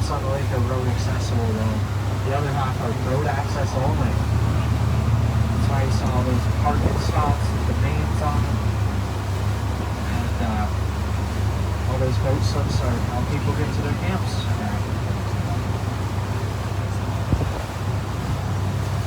camps on the lake are road accessible though. The other half are road access only. That's why you saw all those parking spots with the names on them. And all those boat slips are how people get to their camps.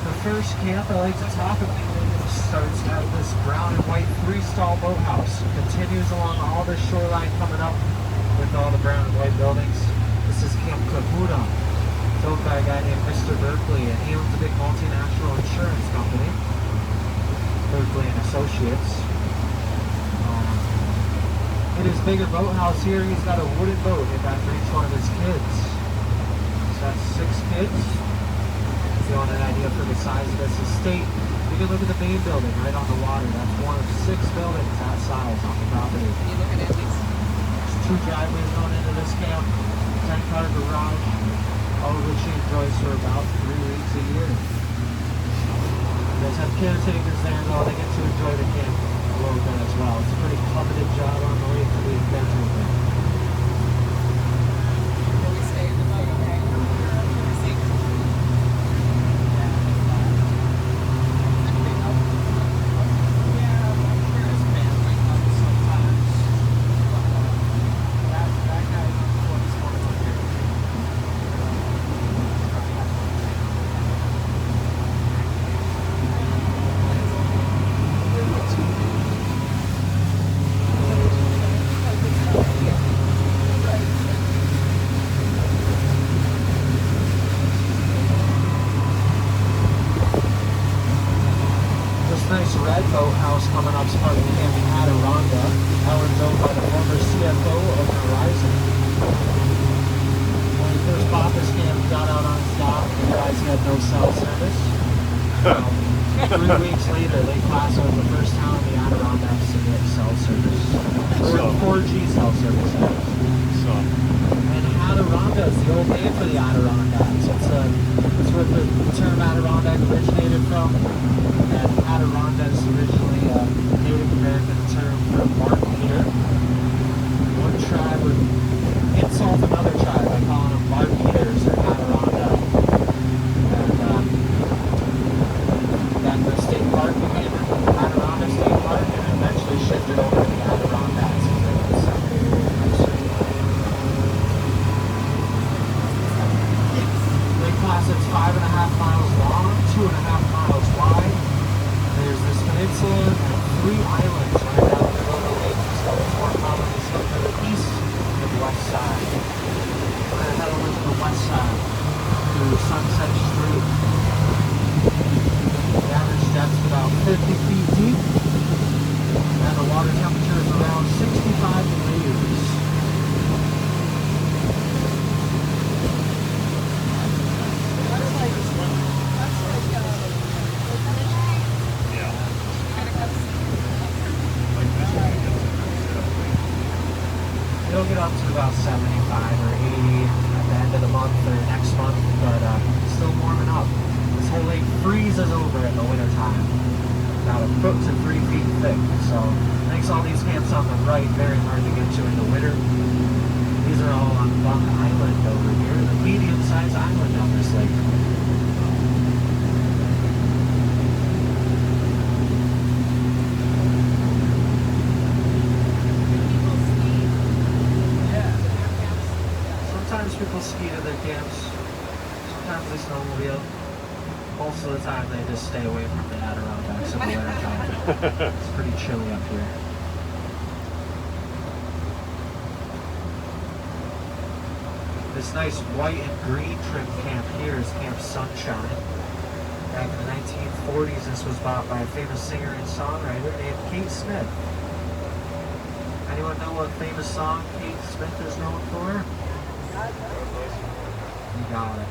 The first camp I like to talk about starts at this brown and white 3-stall boathouse. Continues along all the shoreline coming up with all the brown and white buildings. This is Camp Kahuna, built by a guy named Mr. Berkeley, and he owns a big multinational insurance company, Berkeley and Associates. In his bigger boathouse here, he's got a wooden boat named after each one of his kids. So that's 6 kids. If you want an idea for the size of this estate, you can look at the main building right on the water. That's one of 6 buildings that size on the property. There's 2 driveways going into this camp, 10-car garage, all of which he enjoys for about 3 weeks a year. You guys have caretakers there though, they get to enjoy the camp a little bit as well. It's a pretty coveted job on the lake to be a caretaker. Red boathouse coming up is part of Camp Adironda. That one's owned by the former CFO of Horizon. When he first bought this camp, he got out on his dock and realized he had no cell service. 3 weeks later, Lake Placid was the first town in the Adirondacks to get cell service. Or 4G cell service. And Adironda is the old name for the Adirondacks. It's where the term Adirondack originated from. And Adironda is originally a Native American term for bark eater. One tribe would insult another tribe by calling them bark eaters or Adironda. And then the state park became Adironda State Park and eventually shifted over to the Adirondacks. Lake Placid's 5.5 miles long, 2.5 miles wide. There's this peninsula and 3 islands right down the middle of the lake. So it's more commonly seen to the east and west side. We're going to head over to the west side through Sunset Street. The average depth is about 50 feet deep, and the water temperature is around 65 degrees. It'll get up to about 75 or 80 at the end of the month or next month, but still warming up. This whole lake freezes over in the winter time, about 1 foot to 3 feet thick. So makes all these camps on the right very hard to get to in the winter. These are all on Bunk Island over here, the medium-sized island on this lake. Sometimes people ski to their camps, sometimes they snowmobile. Most of the time they just stay away from the Adirondacks in the winter time. It's pretty chilly up here. This nice white and green trim camp here is Camp Sunshine. Back in the 1940s, this was bought by a famous singer and songwriter named Kate Smith. Anyone know what famous song Kate Smith is known for? You got it.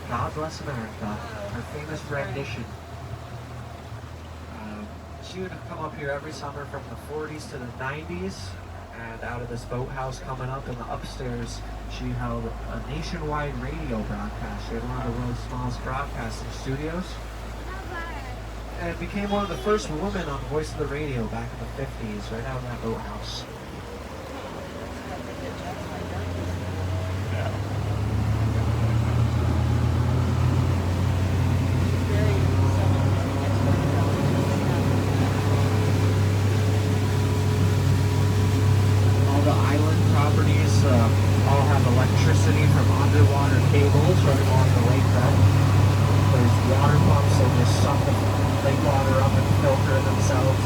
God Bless America. Her famous rendition. She would come up here every summer from the 40s to the 90s, and out of this boathouse coming up in the upstairs, she held a nationwide radio broadcast. She had one of the world's smallest broadcasting studios, and became one of the first women on Voice of the Radio back in the 50s, right out of that boathouse. electricity from underwater cables running along the lake bed. There's water pumps that just suck the lake water up and filter it themselves.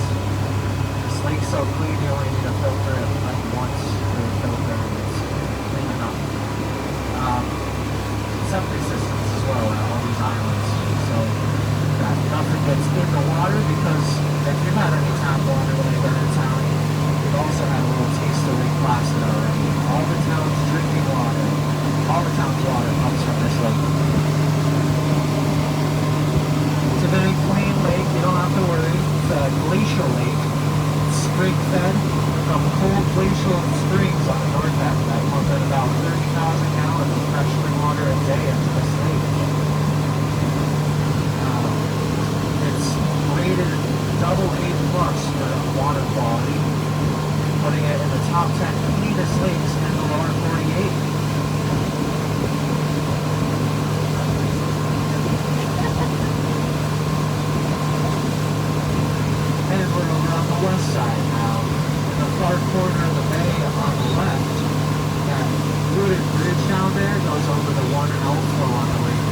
This lake's so clean you only need to filter it like once for the filter and it's clean enough. Septic systems as well at all these islands. So that nothing gets in the water, because if you've had any tap water when you've been in town, you've also had a little taste of Lake Placid already. All the town's drinking water, all the town's water comes from this lake. It's a very clean lake, you don't have to worry. It's a glacial lake. It's spring fed from cold glacial springs on the north end that pump in about 30,000 gallons of fresh spring water a day into this lake. It's rated double A plus for water quality, putting it in the top 10 cleanest lakes in the lower 48. And we're over on the west side now. In the far corner of the bay on the left, that wooded bridge down there goes over the water outflow on the lake.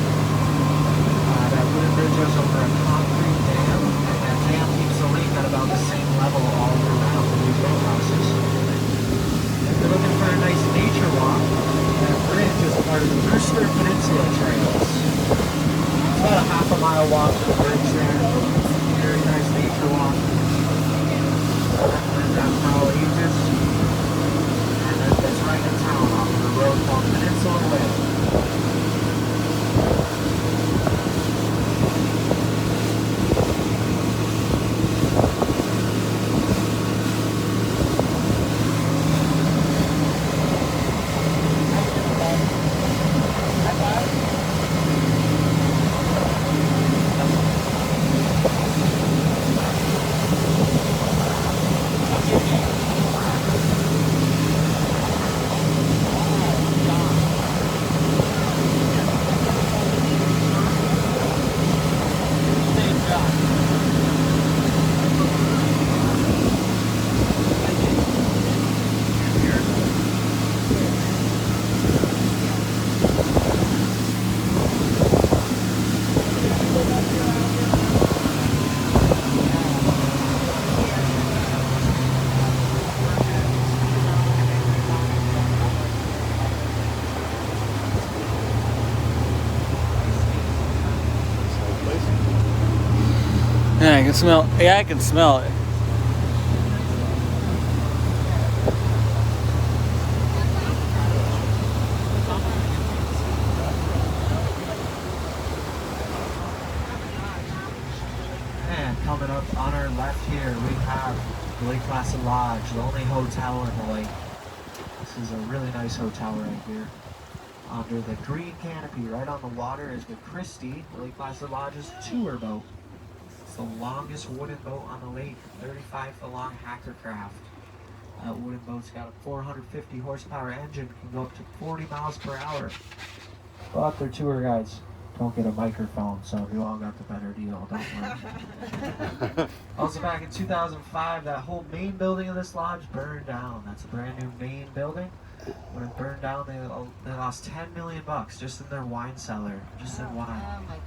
That wooded bridge goes over a concrete dam, and that dam keeps the lake at about the same level all year round for these boathouses. If you're looking for a nice nature walk, that bridge is part of the Brewster Peninsula Trails. It's about a half-a-mile walk to the bridge there. Very nice nature walk. That's how ages. And then it's right in town off of the road called Peninsula Way. Yeah, I can smell. Yeah, I can smell it. And coming up on our left here, we have the Lake Placid Lodge, the only hotel in the lake. This is a really nice hotel right here. Under the green canopy, right on the water, is the Christie, the Lake Placid Lodge's tour boat. It's the longest wooden boat on the lake, 35 foot long hacker craft. That wooden boat's got a 450 horsepower engine, can go up to 40 miles per hour. But their tour guides don't get a microphone, so you all got the better deal, don't worry. Also back in 2005, that whole main building of this lodge burned down. That's a brand new main building. When it burned down, they lost $10 million just in their wine cellar, just in wine. Oh my God.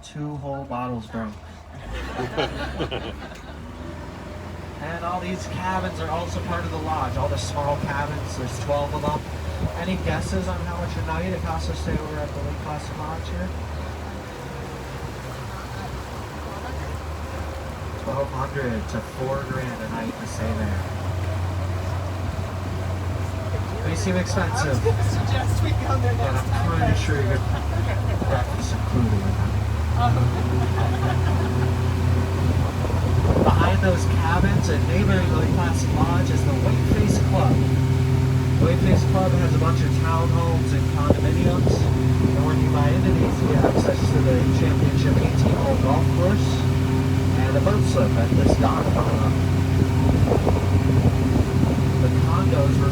2 whole bottles broke. And all these cabins are also part of the lodge. All the small cabins, there's 12 of them. Any guesses on how much a night it costs to stay over at the Lake Placid Lodge here? $1,200 to $4,000 a night to stay there. May seem expensive, I was going to suggest we go there but next I'm time. pretty sure you get breakfast included with that. Behind those cabins and neighboring the Lake Placid Lodge is the Whiteface Club. The Whiteface Club has a bunch of townhomes and condominiums, and when you buy into these, you get access to the championship 18-hole golf course and a boat slip at this dock coming up. The condos were